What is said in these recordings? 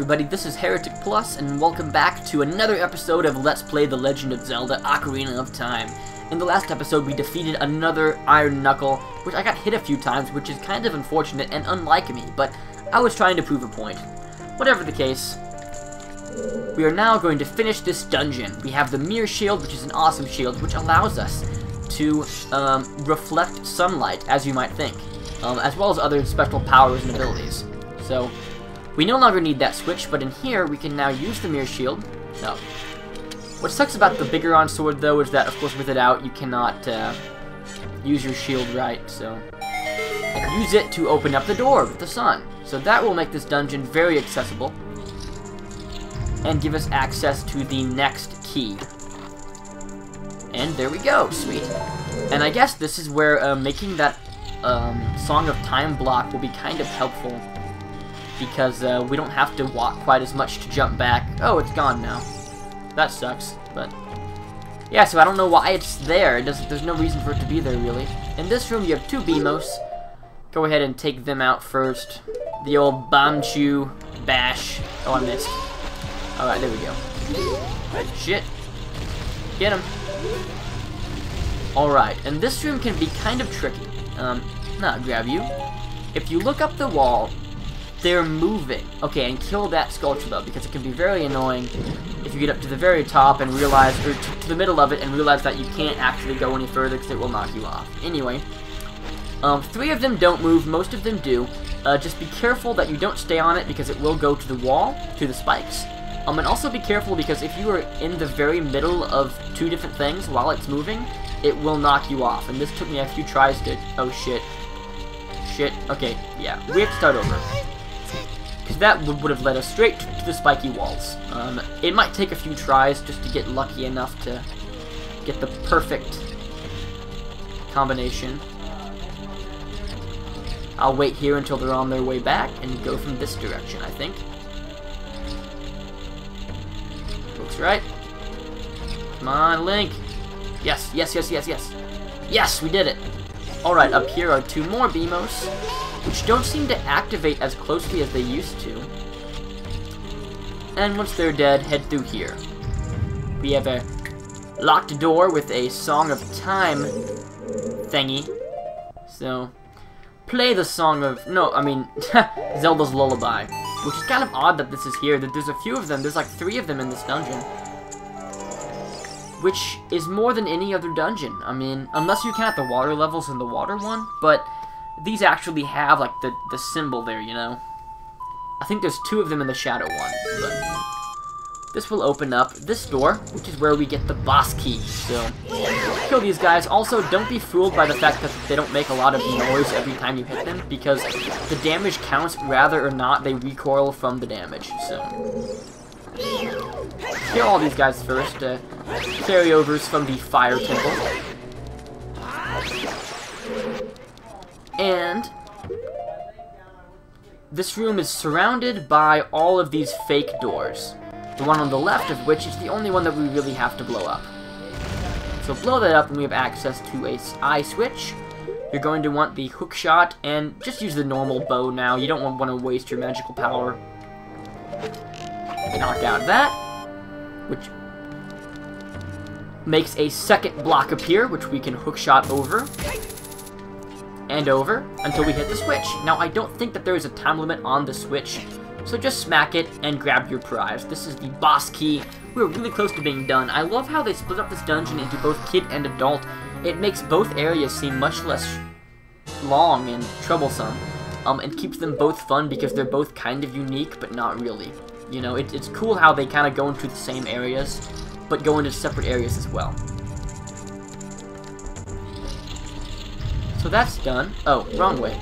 everybody, this is HereticPlus, and welcome back to another episode of Let's Play The Legend of Zelda Ocarina of Time. In the last episode, we defeated another Iron Knuckle, which I got hit a few times, which is kind of unfortunate and unlike me, but I was trying to prove a point. Whatever the case, we are now going to finish this dungeon. We have the Mirror Shield, which is an awesome shield, which allows us to reflect sunlight, as you might think, as well as other special powers and abilities. So, we no longer need that switch, but in here, we can now use the Mirror Shield. No. What sucks about the Biggoron sword, though, is that, of course, with it out, you cannot use your shield right, so use it to open up the door with the sun. So that will make this dungeon very accessible, and give us access to the next key. And there we go, sweet. And I guess this is where making that Song of Time block will be kind of helpful, because we don't have to walk quite as much to jump back. Oh, it's gone now. That sucks, but yeah, so I don't know why it's there. There's no reason for it to be there, really. In this room, you have two Beamos. Go ahead and take them out first. The old Bamchu Bash. Oh, I missed. Alright, there we go. Shit. Get him. Alright, and this room can be kind of tricky. Grab you. If you look up the wall, they're moving. Okay, and kill that sculpture, though, because it can be very annoying if you get up to the very top and realize, or to the middle of it and realize that you can't actually go any further because it will knock you off. Anyway, 3 of them don't move, most of them do. Just be careful that you don't stay on it because it will go to the wall, to the spikes. And also be careful because if you are in the very middle of 2 different things while it's moving, it will knock you off. And this took me a few tries to... Oh, shit. Shit. Okay, yeah. We have to start over, because that would have led us straight to the spiky walls. It might take a few tries just to get lucky enough to get the perfect combination. I'll wait here until they're on their way back and go from this direction, I think. Looks right. Come on, Link. Yes, yes, yes, yes, yes. Yes, we did it. Alright, up here are 2 more Beamos, which don't seem to activate as closely as they used to. And once they're dead, head through here. We have a locked door with a Song of Time thingy. So, play the Song of... No, I mean, Zelda's Lullaby. Which is kind of odd that this is here. That there's a few of them. There's like 3 of them in this dungeon. Which is more than any other dungeon. I mean, unless you count the water levels in the water one. But these actually have, like, the symbol there, you know? I think there's 2 of them in the shadow one, but this will open up this door, which is where we get the boss key, so kill these guys. Also, don't be fooled by the fact that they don't make a lot of noise every time you hit them, because the damage counts whether or not they recoil from the damage, so kill all these guys first, carryovers from the fire temple. And this room is surrounded by all of these fake doors. The one on the left of which is the only one that we really have to blow up. So blow that up and we have access to a eye switch. You're going to want the hook shot and just use the normal bow now. You don't want to waste your magical power. Knock out that, which makes a second block appear, which we can hook shot over. And over until we hit the switch. Now, I don't think that there is a time limit on the switch, so just smack it and grab your prize. This is the boss key. We're really close to being done. I love how they split up this dungeon into both kid and adult. It makes both areas seem much less long and troublesome, and keeps them both fun because they're both kind of unique, but not really. You know, it's cool how they kind of go into the same areas, but go into separate areas as well. So that's done. Oh, wrong way.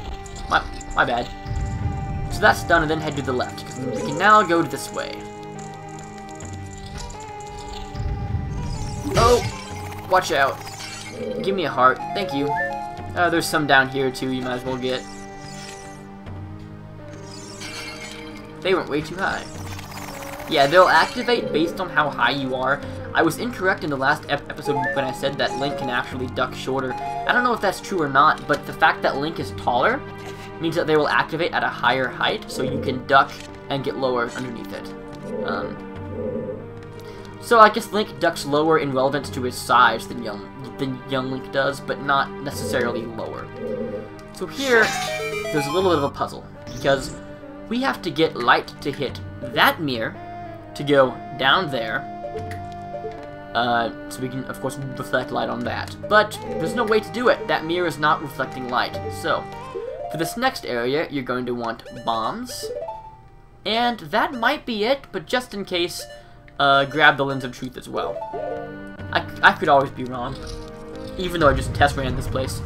My bad. So that's done, and then head to the left, because we can now go this way. Oh! Watch out. Give me a heart. Thank you. There's some down here, too, you might as well get. They went way too high. Yeah, they'll activate based on how high you are. I was incorrect in the last episode when I said that Link can actually duck shorter. I don't know if that's true or not, but the fact that Link is taller means that they will activate at a higher height, so you can duck and get lower underneath it. So I guess Link ducks lower in relevance to his size than young Link does, but not necessarily lower. So here, there's a little bit of a puzzle, because we have to get light to hit that mirror to go down there, so we can, of course, reflect light on that. But there's no way to do it. That mirror is not reflecting light. So, for this next area, you're going to want bombs. And that might be it, but just in case, grab the Lens of Truth as well. I could always be wrong, even though I just test ran this place.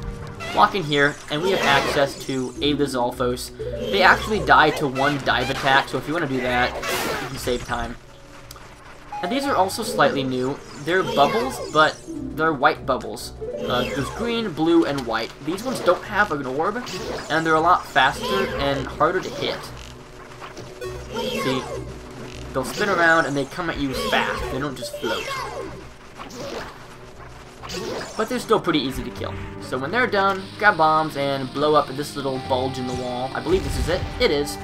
Walk in here, and we have access to a Lizalfos. They actually die to one dive attack, so if you want to do that, you can save time. And these are also slightly new. They're bubbles, but they're white bubbles. There's green, blue, and white. These ones don't have an orb, and they're a lot faster and harder to hit. See? They'll spin around, and they come at you fast. They don't just float. But they're still pretty easy to kill. So when they're done, grab bombs and blow up this little bulge in the wall. I believe this is it. It is.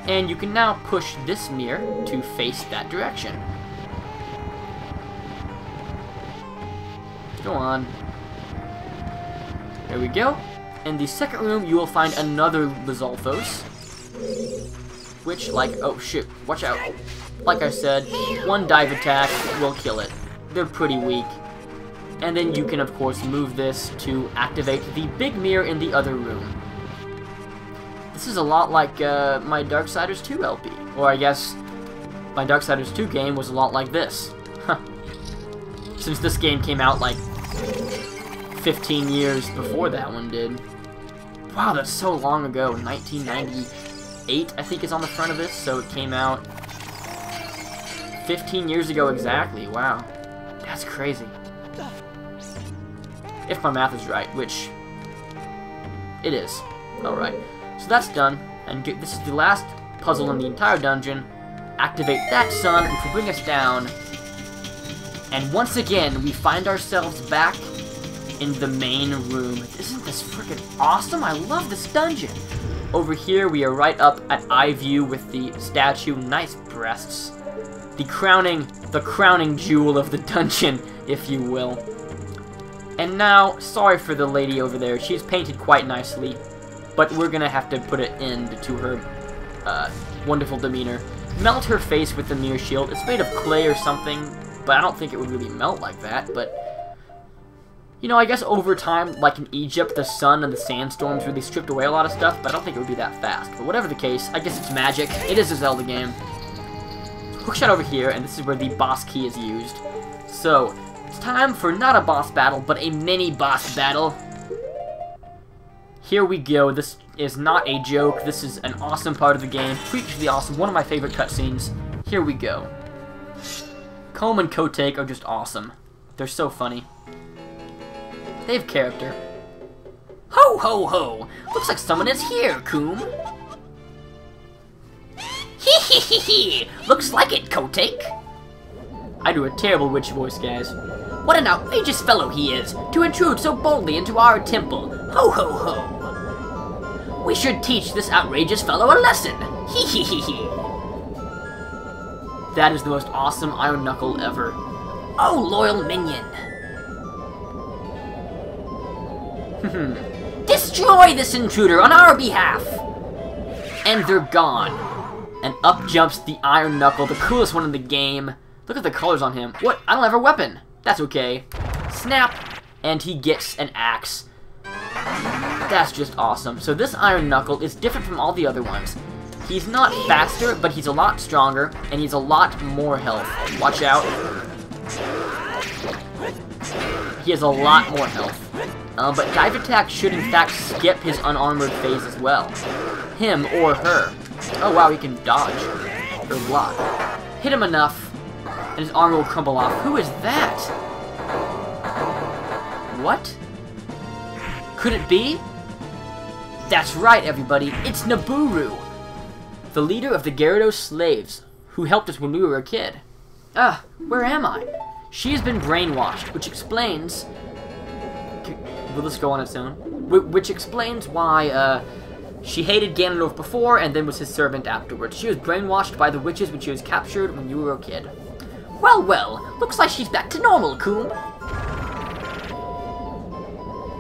And you can now push this mirror to face that direction. Go on. There we go. In the second room, you will find another Lizalfos. Which, like, oh shit, watch out. Like I said, one dive attack will kill it. They're pretty weak. And then you can, of course, move this to activate the big mirror in the other room. This is a lot like my Darksiders 2 LP. Or I guess my Darksiders 2 game was a lot like this. Since this game came out like 15 years before that one did. Wow, that's so long ago. 1998, I think, is on the front of this, so it came out 15 years ago exactly. Wow. That's crazy. If my math is right, which it is. Alright. So that's done, and this is the last puzzle in the entire dungeon. Activate that sun, which will bring us down. And once again, we find ourselves back in the main room. Isn't this freaking awesome? I love this dungeon. Over here, we are right up at eye view with the statue. Nice breasts. The crowning jewel of the dungeon, if you will. And now, sorry for the lady over there. She's painted quite nicely, but we're gonna have to put an end to her wonderful demeanor. Melt her face with the mirror shield. It's made of clay or something, but I don't think it would really melt like that. But, you know, I guess over time, like in Egypt, the sun and the sandstorms really stripped away a lot of stuff, but I don't think it would be that fast. But whatever the case, I guess it's magic. It is a Zelda game. Hookshot over here, and this is where the boss key is used. So, it's time for not a boss battle, but a mini-boss battle. Here we go. This is not a joke. This is an awesome part of the game. Freakishly awesome. One of my favorite cutscenes. Here we go. Comb and Kotek are just awesome. They're so funny. They have character. Ho, ho, ho! Looks like someone is here, Coom. Hee hee hee hee! Looks like it, Kotek. I do a terrible witch voice, guys. What an outrageous fellow he is, to intrude so boldly into our temple. Ho ho ho! We should teach this outrageous fellow a lesson. Hee hee hee hee! That is the most awesome Iron Knuckle ever. Oh, loyal minion! Destroy this intruder on our behalf! And they're gone. And up jumps the Iron Knuckle, the coolest one in the game. Look at the colors on him. What? I don't have a weapon. That's okay. Snap, and he gets an axe. That's just awesome. So this Iron Knuckle is different from all the other ones. He's not faster, but he's a lot stronger, and he's a lot more health. Watch out. He has a lot more health. But dive attack should in fact skip his unarmored phase as well. Him or her. Oh wow, he can dodge. Or block. Hit him enough, and his armor will crumble off. Who is that? What? Could it be? That's right, everybody. It's Nabooru, the leader of the Gyarados slaves, who helped us when we were a kid. Ah, where am I? She has been brainwashed, which explains... Will this go on its own? Which explains why, She hated Ganondorf before, and then was his servant afterwards. She was brainwashed by the witches when she was captured when you were a kid. Well, well, looks like she's back to normal, Coom.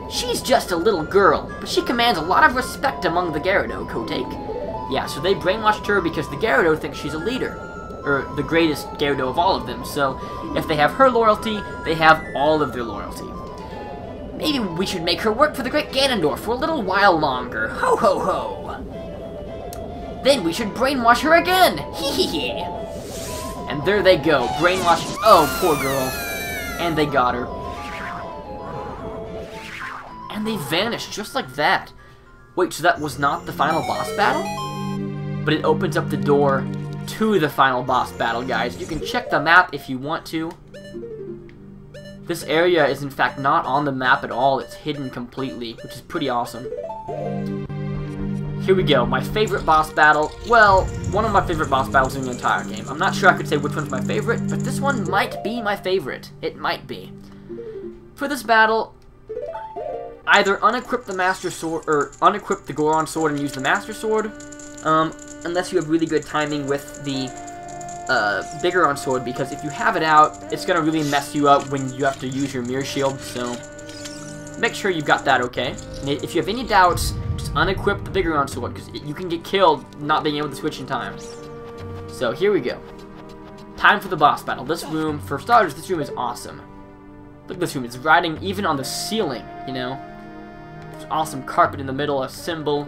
She's just a little girl, but she commands a lot of respect among the Gyarados, Kotake. Yeah, so they brainwashed her because the Gyarados think she's a leader. Or the greatest Gyarados of all of them, so if they have her loyalty, they have all of their loyalty. Maybe we should make her work for the great Ganondorf for a little while longer. Ho ho ho! Then we should brainwash her again! Hee hee hee! And there they go, brainwashing. Oh, poor girl. And they got her. And they vanished just like that. Wait, so that was not the final boss battle? But it opens up the door to the final boss battle, guys. You can check the map if you want to. This area is in fact not on the map at all. It's hidden completely, which is pretty awesome. Here we go, my favorite boss battle. Well, one of my favorite boss battles in the entire game. I'm not sure I could say which one's my favorite, but this one might be my favorite. It might be. For this battle, either unequip the Master Sword, or unequip the Goron Sword and use the Master Sword, unless you have really good timing with the Bigoron Sword, because if you have it out, it's going to really mess you up when you have to use your Mirror Shield, so make sure you've got that okay. And if you have any doubts, just unequip the Bigoron Sword, because you can get killed not being able to switch in time. So here we go. Time for the boss battle. This room, for starters, this room is awesome. Look at this room, it's riding even on the ceiling, you know? There's awesome carpet in the middle, a symbol.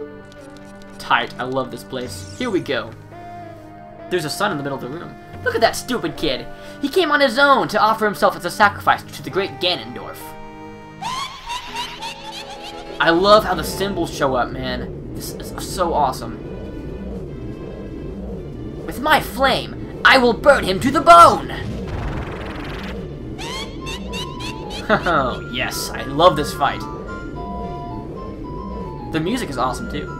Tight, I love this place. Here we go. There's a sun in the middle of the room. Look at that stupid kid. He came on his own to offer himself as a sacrifice to the great Ganondorf. I love how the symbols show up, man. This is so awesome. With my flame, I will burn him to the bone! Oh, yes, I love this fight. The music is awesome, too.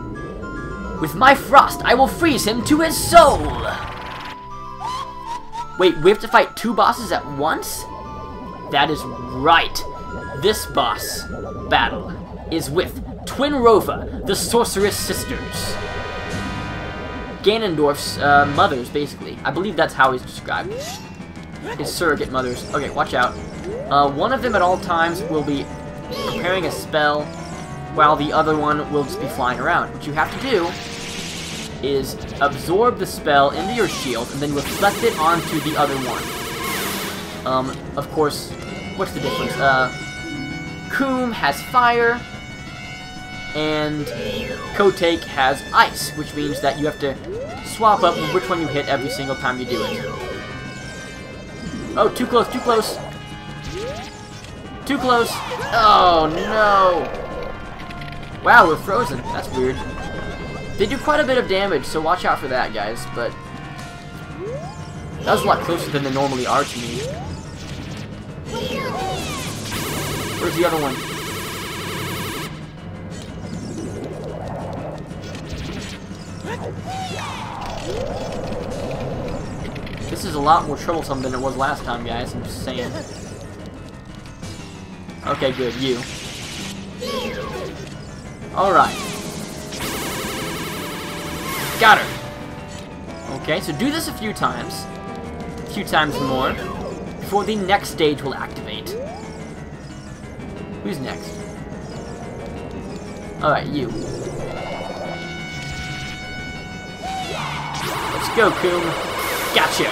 With my frost, I will freeze him to his soul! Wait, we have to fight two bosses at once? That is right. This boss battle is with Twin Rova, the Sorceress Sisters. Ganondorf's mothers, basically. I believe that's how he's described. His surrogate mothers. Okay, watch out. One of them at all times will be preparing a spell, while the other one will just be flying around. What you have to do is absorb the spell into your shield, and then reflect it onto the other one. Of course, what's the difference? Coom has fire, and Kotake has ice, which means that you have to swap up which one you hit every single time you do it. Oh, too close, too close! Too close! Oh, no! Wow, we're frozen. That's weird. They do quite a bit of damage, so watch out for that, guys, but that was a lot closer than they normally are to me. Where's the other one? This is a lot more troublesome than it was last time, guys, I'm just saying. Okay, good, you. Alright. Got her. Okay, so do this a few times more, before the next stage will activate. Who's next? Alright, you. Let's go, Coom. Gotcha!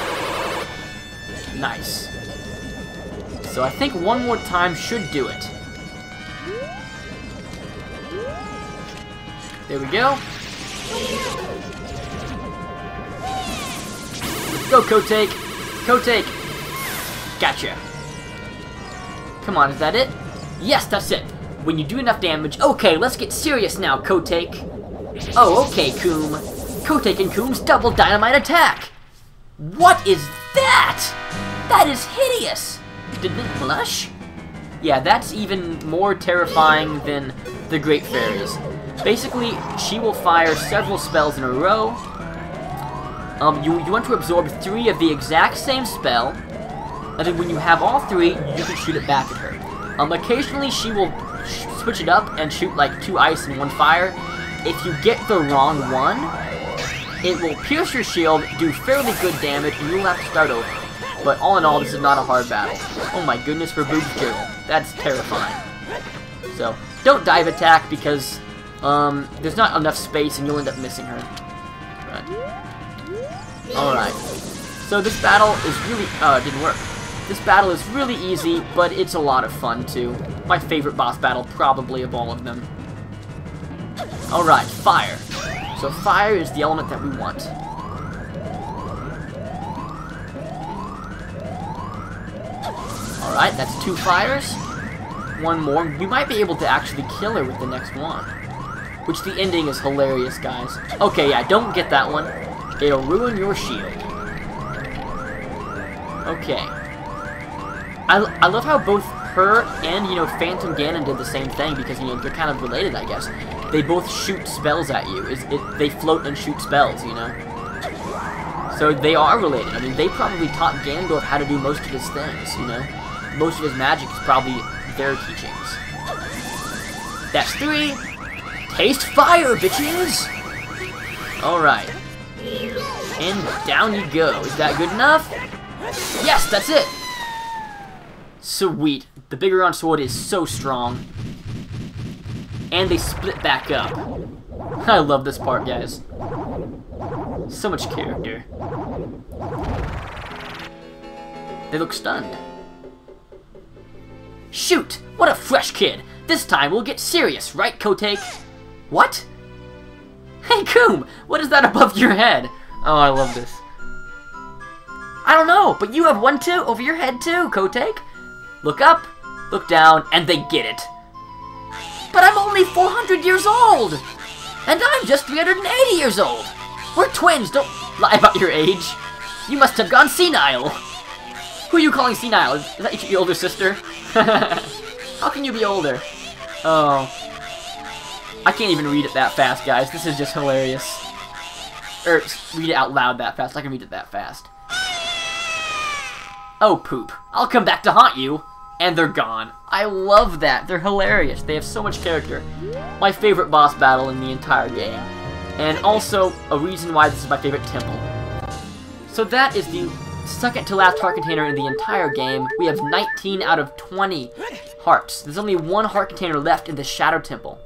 Nice. So I think one more time should do it. There we go. Go, Kotake! Kotake! Gotcha. Come on, is that it? Yes, that's it. When you do enough damage... Okay, let's get serious now, Kotake. Oh, okay, Coom. Kotake and Coom's double dynamite attack! What is that? That is hideous! Did they blush? Yeah, that's even more terrifying than the Great Fairies. Basically, she will fire several spells in a row. You want to absorb 3 of the exact same spell, and then when you have all 3, you can shoot it back at her. Occasionally she will switch it up and shoot like 2 ice and 1 fire. if you get the wrong one, it will pierce your shield, do fairly good damage, and you'll have to start over. But all in all, this is not a hard battle. Oh my goodness, for boobs, Gerald. That's terrifying. So, don't dive attack because there's not enough space and you'll end up missing her. But, alright. So this battle is really... it didn't work. This battle is really easy, but it's a lot of fun too. My favorite boss battle, probably, of all of them. Alright, fire. So fire is the element that we want. Alright, that's 2 fires. 1 more. We might be able to actually kill her with the next one. Which the ending is hilarious, guys. Okay, yeah, don't get that one. It'll ruin your shield. Okay. I love how both her and, you know, Phantom Ganon did the same thing because, you know, they're kind of related, I guess. They both shoot spells at you. They float and shoot spells, you know? So they are related. I mean, they probably taught Ganondorf how to do most of his things, you know? Most of his magic is probably their teachings. That's 3. Taste fire, bitches! Alright. And down you go. Is that good enough? Yes, that's it! Sweet. The big round sword is so strong. And they split back up. I love this part, guys. So much character. They look stunned. Shoot! What a fresh kid! This time we'll get serious, right, Kotake? What? Hey, Coom! What is that above your head? Oh, I love this. I don't know, but you have one too, over your head too, Kotake. Look up, look down, and they get it. But I'm only 400 years old! And I'm just 380 years old! We're twins, don't lie about your age. You must have gone senile. Who are you calling senile? Is that your older sister? How can you be older? Oh. I can't even read it that fast, guys. This is just hilarious. Or, read it out loud that fast. I can read it that fast. Oh, poop. I'll come back to haunt you. And they're gone. I love that. They're hilarious. They have so much character. My favorite boss battle in the entire game. And also, a reason why this is my favorite temple. So that is the second to last heart container in the entire game. We have 19 out of 20 hearts. There's only 1 heart container left in the Shadow Temple.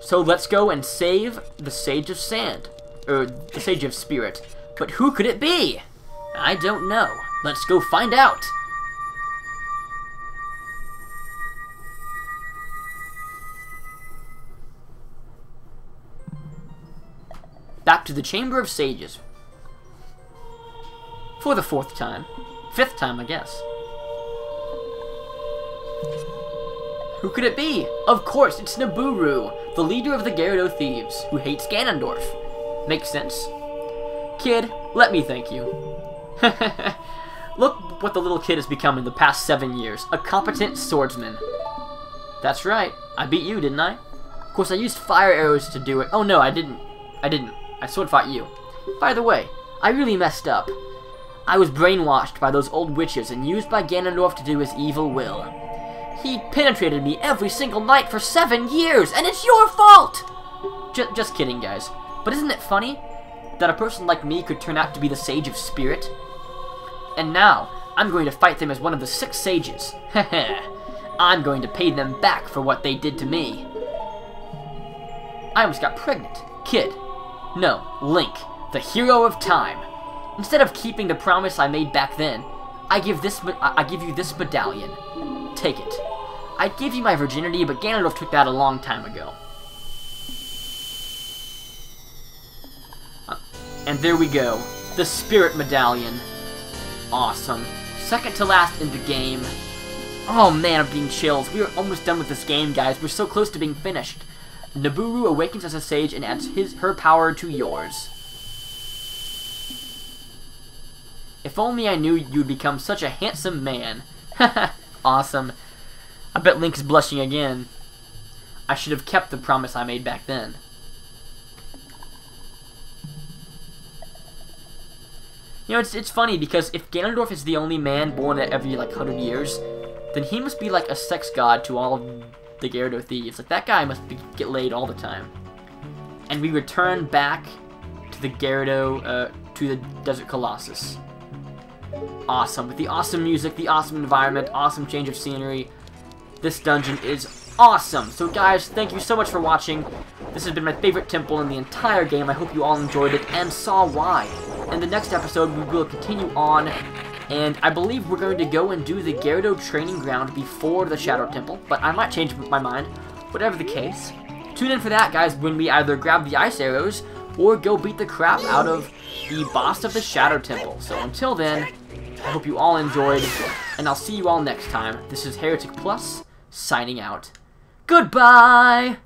So let's go and save the Sage of Sand. Or the Sage of Spirit. But who could it be? I don't know. Let's go find out. Back to the Chamber of Sages. For the 4th time. 5th time, I guess. Who could it be? Of course, it's Nabooru, the leader of the Gyarados Thieves, who hates Ganondorf. Makes sense. Kid, let me thank you. Look what the little kid has become in the past 7 years. A competent swordsman. That's right. I beat you, didn't I? Of course, I used fire arrows to do it. Oh no, I didn't. I sword fought you. By the way, I really messed up. I was brainwashed by those old witches and used by Ganondorf to do his evil will. He penetrated me every single night for 7 years, and it's your fault! Just kidding, guys. But isn't it funny that a person like me could turn out to be the Sage of Spirit? And now, I'm going to fight them as one of the 6 sages. Heh. I'm going to pay them back for what they did to me. I almost got pregnant. Kid. No, Link, the hero of time. Instead of keeping the promise I made back then, I give you this medallion. Take it. I'd give you my virginity, but Ganondorf took that a long time ago. And there we go. The Spirit Medallion. Awesome. Second to last in the game. Oh man, I'm getting chills. We are almost done with this game, guys. We're so close to being finished. Nabooru awakens as a sage and adds her power to yours. If only I knew you'd become such a handsome man. Awesome. I bet Link is blushing again. I should have kept the promise I made back then. You know, it's funny because if Ganondorf is the only man born at every, like, 100 years, then he must be like a sex god to all of the Gyarados Thieves. Like, that guy must get laid all the time. and we return back to the to the Desert Colossus. Awesome. With the awesome music, the awesome environment, awesome change of scenery. This dungeon is awesome. So guys, thank you so much for watching. This has been my favorite temple in the entire game. I hope you all enjoyed it and saw why. In the next episode, we will continue on, and I believe we're going to go and do the Gyarados training ground before the Shadow Temple, but I might change my mind. Whatever the case, tune in for that, guys, when we either grab the ice arrows or go beat the crap out of the boss of the Shadow Temple. So until then, I hope you all enjoyed, and I'll see you all next time. This is HereticPlus, signing out. Goodbye!